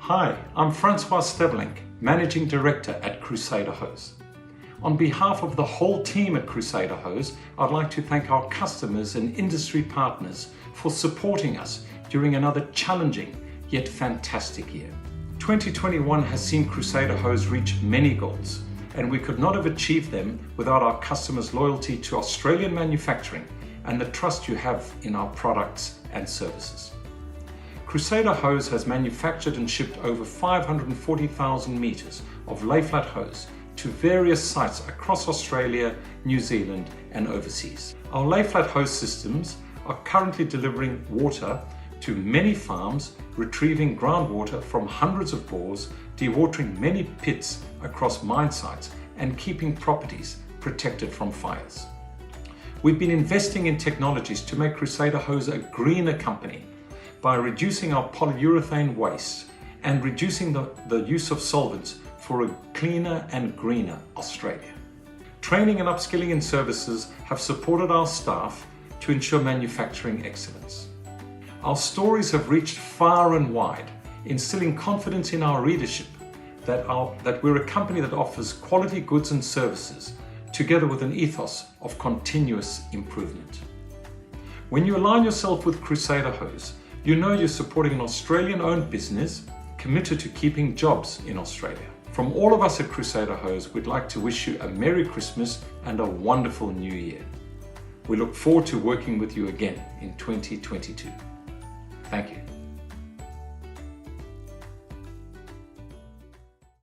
Hi, I'm François Steverlynck, Managing Director at Crusader Hose. On behalf of the whole team at Crusader Hose, I'd like to thank our customers and industry partners for supporting us during another challenging yet fantastic year. 2021 has seen Crusader Hose reach many goals, and we could not have achieved them without our customers' loyalty to Australian manufacturing and the trust you have in our products and services. Crusader Hose has manufactured and shipped over 540,000 metres of lay-flat hose to various sites across Australia, New Zealand and overseas. Our lay-flat hose systems are currently delivering water to many farms, retrieving groundwater from hundreds of bores, dewatering many pits across mine sites and keeping properties protected from fires. We've been investing in technologies to make Crusader Hose a greener company by reducing our polyurethane waste and reducing the use of solvents for a cleaner and greener Australia. Training and upskilling in services have supported our staff to ensure manufacturing excellence. Our stories have reached far and wide, instilling confidence in our readership that we're a company that offers quality goods and services together with an ethos of continuous improvement. When you align yourself with Crusader Hose, you know you're supporting an Australian-owned business committed to keeping jobs in Australia. From all of us at Crusader Hose, we'd like to wish you a Merry Christmas and a wonderful New Year. We look forward to working with you again in 2022. Thank you.